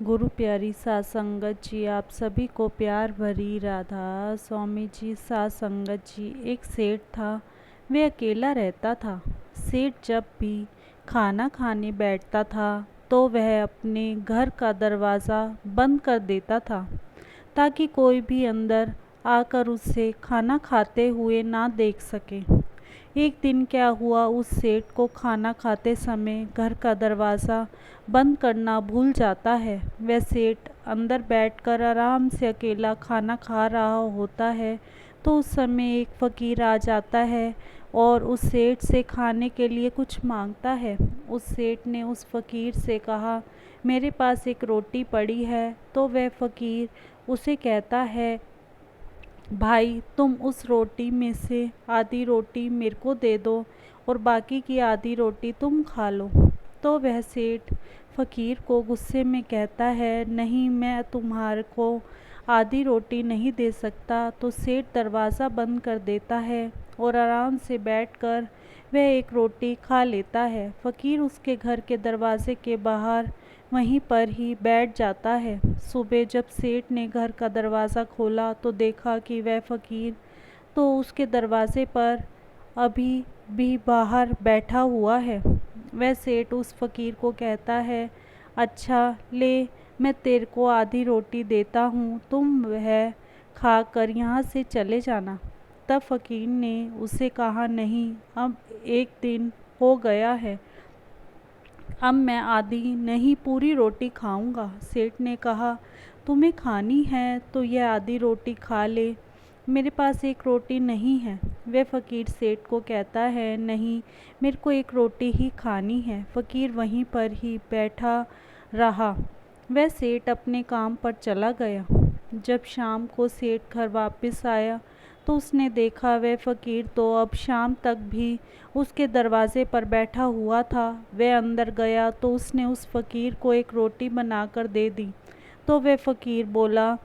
गुरु प्यारी सात संगत जी, आप सभी को प्यार भरी राधा स्वामी जी। सात संगत जी, एक सेठ था। वह अकेला रहता था। सेठ जब भी खाना खाने बैठता था तो वह अपने घर का दरवाज़ा बंद कर देता था ताकि कोई भी अंदर आकर उसे खाना खाते हुए ना देख सके। एक दिन क्या हुआ, उस सेठ को खाना खाते समय घर का दरवाज़ा बंद करना भूल जाता है। वह सेठ अंदर बैठकर आराम से अकेला खाना खा रहा होता है तो उस समय एक फ़कीर आ जाता है और उस सेठ से खाने के लिए कुछ मांगता है। उस सेठ ने उस फ़कीर से कहा, मेरे पास एक रोटी पड़ी है। तो वह फ़कीर उसे कहता है, भाई तुम उस रोटी में से आधी रोटी मेरे को दे दो और बाकी की आधी रोटी तुम खा लो। तो वह सेठ फ़कीर को गुस्से में कहता है, नहीं, मैं तुम्हारे को आधी रोटी नहीं दे सकता। तो सेठ दरवाज़ा बंद कर देता है और आराम से बैठकर वह एक रोटी खा लेता है। फ़कीर उसके घर के दरवाज़े के बाहर वहीं पर ही बैठ जाता है। सुबह जब सेठ ने घर का दरवाज़ा खोला तो देखा कि वह फ़कीर तो उसके दरवाज़े पर अभी भी बाहर बैठा हुआ है। वह सेठ उस फ़कीर को कहता है, अच्छा ले, मैं तेरे को आधी रोटी देता हूँ, तुम वह खा कर यहाँ से चले जाना। तब फ़कीर ने उसे कहा, नहीं, अब एक दिन हो गया है, अब मैं आधी नहीं पूरी रोटी खाऊंगा। सेठ ने कहा, तुम्हें खानी है तो यह आधी रोटी खा ले, मेरे पास एक रोटी नहीं है। वह फ़कीर सेठ को कहता है, नहीं, मेरे को एक रोटी ही खानी है। फ़कीर वहीं पर ही बैठा रहा। वह सेठ अपने काम पर चला गया। जब शाम को सेठ घर वापस आया तो उसने देखा वह फ़कीर तो अब शाम तक भी उसके दरवाज़े पर बैठा हुआ था। वह अंदर गया तो उसने उस फ़कीर को एक रोटी बनाकर दे दी। तो वह फ़कीर बोला,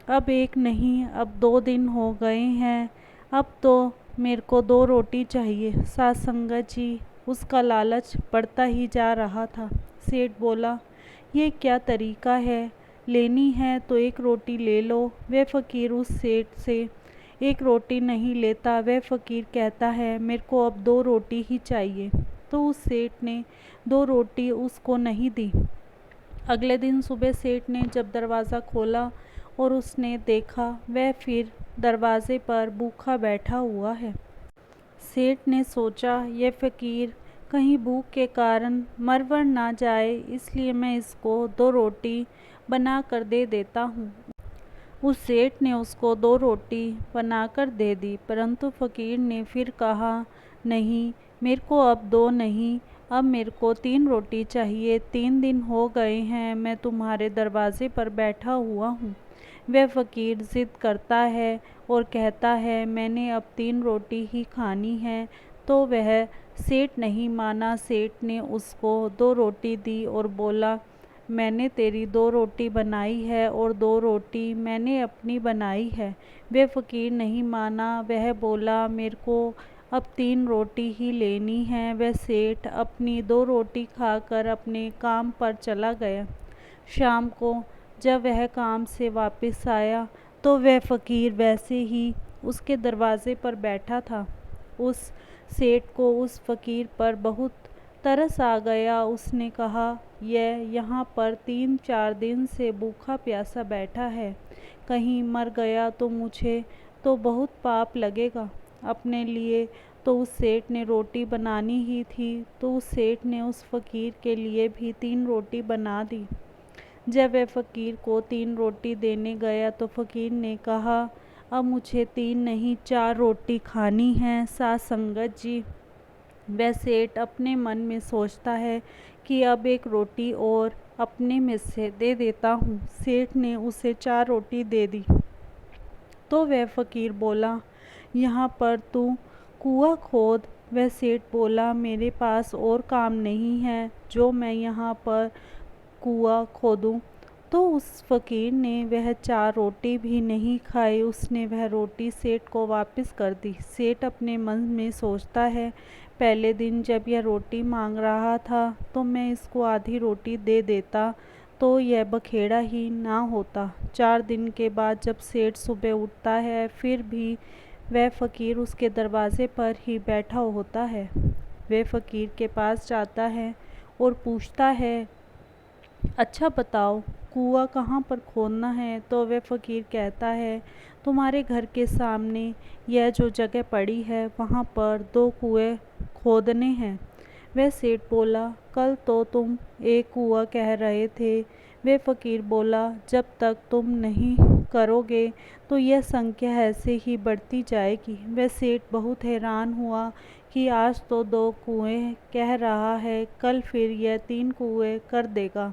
अब एक नहीं, अब 2 दिन हो गए हैं, अब तो मेरे को 2 रोटी चाहिए। सात संगत जी, उसका लालच बढ़ता ही जा रहा था। सेठ बोला, ये क्या तरीका है, लेनी है तो एक रोटी ले लो। वह फ़कीर उस सेठ से एक रोटी नहीं लेता। वह फ़कीर कहता है, मेरे को अब 2 रोटी ही चाहिए। तो उस सेठ ने 2 रोटी उसको नहीं दी। अगले दिन सुबह सेठ ने जब दरवाज़ा खोला और उसने देखा वह फिर दरवाज़े पर भूखा बैठा हुआ है। सेठ ने सोचा, यह फ़कीर कहीं भूख के कारण मर वर ना जाए, इसलिए मैं इसको 2 रोटी बना कर दे देता हूँ। उस सेठ ने उसको 2 रोटी बनाकर दे दी, परंतु फ़कीर ने फिर कहा, नहीं, मेरे को अब 2 नहीं, अब मेरे को 3 रोटी चाहिए। 3 दिन हो गए हैं मैं तुम्हारे दरवाज़े पर बैठा हुआ हूँ। वह फ़कीर ज़िद करता है और कहता है, मैंने अब 3 रोटी ही खानी है। तो वह सेठ नहीं माना। सेठ ने उसको 2 रोटी दी और बोला, मैंने तेरी 2 रोटी बनाई है और 2 रोटी मैंने अपनी बनाई है। वह फ़कीर नहीं माना। वह बोला, मेरे को अब 3 रोटी ही लेनी है। वह सेठ अपनी 2 रोटी खाकर अपने काम पर चला गया। शाम को जब वह काम से वापस आया तो वह फ़कीर वैसे ही उसके दरवाज़े पर बैठा था। उस सेठ को उस फ़कीर पर बहुत तरस आ गया। उसने कहा, यह यहाँ पर 3-4 दिन से भूखा प्यासा बैठा है, कहीं मर गया तो मुझे तो बहुत पाप लगेगा। अपने लिए तो उस सेठ ने रोटी बनानी ही थी, तो उस सेठ ने उस फ़कीर के लिए भी 3 रोटी बना दी। जब वह फ़कीर को 3 रोटी देने गया तो फ़कीर ने कहा, अब मुझे 3 नहीं 4 रोटी खानी है। सात संगत जी, वह सेठ अपने मन में सोचता है कि अब एक रोटी और अपने में से दे देता हूँ। सेठ ने उसे 4 रोटी दे दी। तो वह फ़कीर बोला, यहाँ पर तू कुआं खोद। वह सेठ बोला, मेरे पास और काम नहीं है जो मैं यहाँ पर कुआं खोदूं। तो उस फ़कीर ने वह 4 रोटी भी नहीं खाई। उसने वह रोटी सेठ को वापस कर दी। सेठ अपने मन में सोचता है, पहले दिन जब यह रोटी मांग रहा था तो मैं इसको आधी रोटी दे देता तो यह बखेड़ा ही ना होता। 4 दिन के बाद जब सेठ सुबह उठता है फिर भी वह फ़कीर उसके दरवाज़े पर ही बैठा होता है। वह फ़कीर के पास जाता है और पूछता है, अच्छा बताओ, कुआं कहाँ पर खोदना है? तो वह फ़कीर कहता है, तुम्हारे घर के सामने यह जो जगह पड़ी है वहाँ पर 2 कुएं खोदने हैं। वह सेठ बोला, कल तो तुम एक कुआं कह रहे थे। वह फ़कीर बोला, जब तक तुम नहीं करोगे तो यह संख्या ऐसे ही बढ़ती जाएगी। वह सेठ बहुत हैरान हुआ कि आज तो 2 कुएं कह रहा है, कल फिर यह 3 कुएं कर देगा।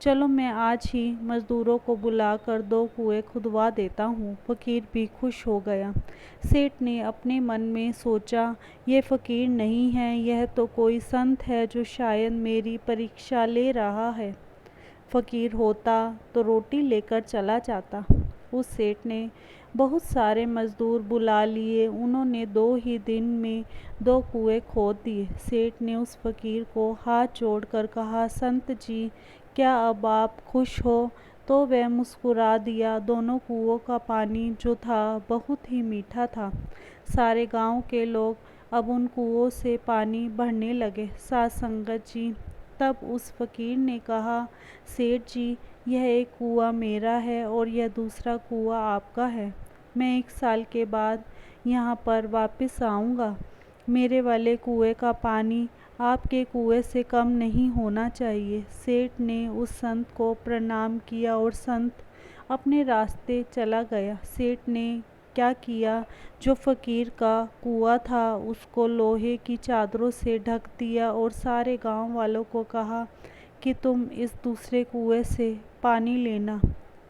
चलो मैं आज ही मज़दूरों को बुलाकर 2 कुएं खुदवा देता हूँ। फ़कीर भी खुश हो गया। सेठ ने अपने मन में सोचा, ये फ़कीर नहीं है, यह तो कोई संत है जो शायद मेरी परीक्षा ले रहा है। फ़कीर होता तो रोटी लेकर चला जाता। उस सेठ ने बहुत सारे मज़दूर बुला लिए। उन्होंने 2 ही दिन में 2 कुएं खोद दिए। सेठ ने उस फ़कीर को हाथ जोड़कर कहा, संत जी, क्या अब आप खुश हो? तो वह मुस्कुरा दिया। दोनों कुओं का पानी जो था बहुत ही मीठा था। सारे गांव के लोग अब उन कुओं से पानी भरने लगे। साध संगत जी, तब उस फ़कीर ने कहा, सेठ जी, यह एक कुआं मेरा है और यह दूसरा कुआं आपका है। मैं 1 साल के बाद यहाँ पर वापस आऊँगा। मेरे वाले कुएं का पानी आपके कुएं से कम नहीं होना चाहिए। सेठ ने उस संत को प्रणाम किया और संत अपने रास्ते चला गया। सेठ ने क्या किया, जो फ़कीर का कुआं था उसको लोहे की चादरों से ढक दिया और सारे गांव वालों को कहा कि तुम इस दूसरे कुएं से पानी लेना,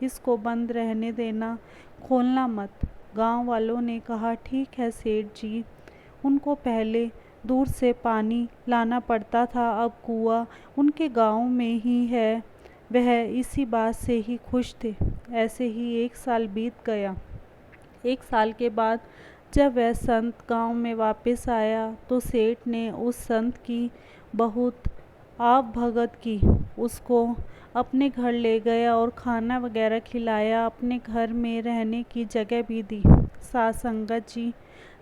इसको बंद रहने देना, खोलना मत। गांव वालों ने कहा, ठीक है सेठ जी। उनको पहले दूर से पानी लाना पड़ता था, अब कुआं उनके गांव में ही है। वह इसी बात से ही खुश थे। ऐसे ही 1 साल बीत गया। 1 साल के बाद जब वह संत गांव में वापस आया तो सेठ ने उस संत की बहुत आप भगत की। उसको अपने घर ले गया और खाना वगैरह खिलाया, अपने घर में रहने की जगह भी दी। साध संगत जी,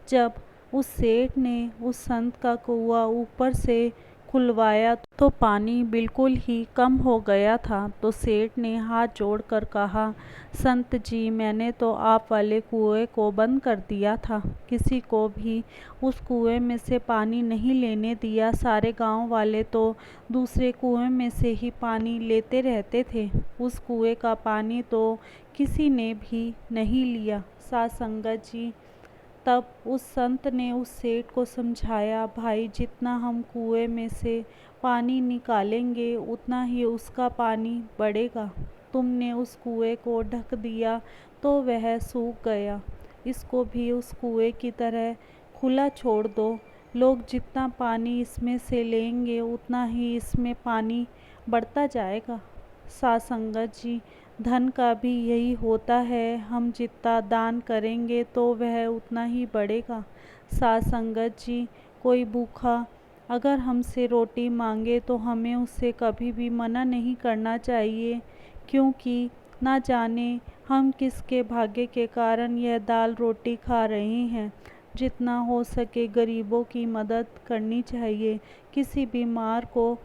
जब उस सेठ ने उस संत का कुआं ऊपर से खुलवाया तो पानी बिल्कुल ही कम हो गया था। तो सेठ ने हाथ जोड़कर कहा, संत जी, मैंने तो आप वाले कुएं को बंद कर दिया था, किसी को भी उस कुएं में से पानी नहीं लेने दिया। सारे गांव वाले तो दूसरे कुएं में से ही पानी लेते रहते थे, उस कुएं का पानी तो किसी ने भी नहीं लिया। साध संगत जी, तब उस संत ने उस सेठ को समझाया, भाई, जितना हम कुएं में से पानी निकालेंगे उतना ही उसका पानी बढ़ेगा। तुमने उस कुएं को ढक दिया तो वह सूख गया, इसको भी उस कुएं की तरह खुला छोड़ दो। लोग जितना पानी इसमें से लेंगे उतना ही इसमें पानी बढ़ता जाएगा। साध संगत जी, धन का भी यही होता है, हम जितना दान करेंगे तो वह उतना ही बढ़ेगा। साध संगत जी, कोई भूखा अगर हमसे रोटी मांगे तो हमें उससे कभी भी मना नहीं करना चाहिए, क्योंकि ना जाने हम किसके भाग्य के कारण यह दाल रोटी खा रहे हैं। जितना हो सके गरीबों की मदद करनी चाहिए। किसी बीमार को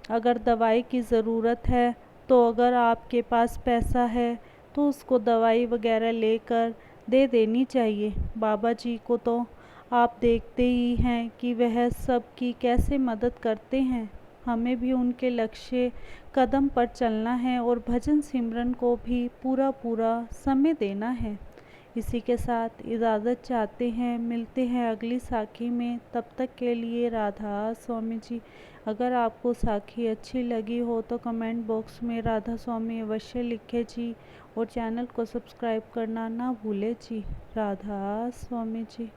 अगर दवाई की ज़रूरत है तो अगर आपके पास पैसा है तो उसको दवाई वगैरह लेकर दे देनी चाहिए। बाबा जी को तो आप देखते ही हैं कि वह सबकी कैसे मदद करते हैं। हमें भी उनके लक्ष्य कदम पर चलना है और भजन सिमरन को भी पूरा पूरा समय देना है। इसी के साथ इजाज़त चाहते हैं, मिलते हैं अगली साखी में। तब तक के लिए राधा स्वामी जी। अगर आपको साखी अच्छी लगी हो तो कमेंट बॉक्स में राधा स्वामी अवश्य लिखें जी, और चैनल को सब्सक्राइब करना ना भूलें जी। राधा स्वामी जी।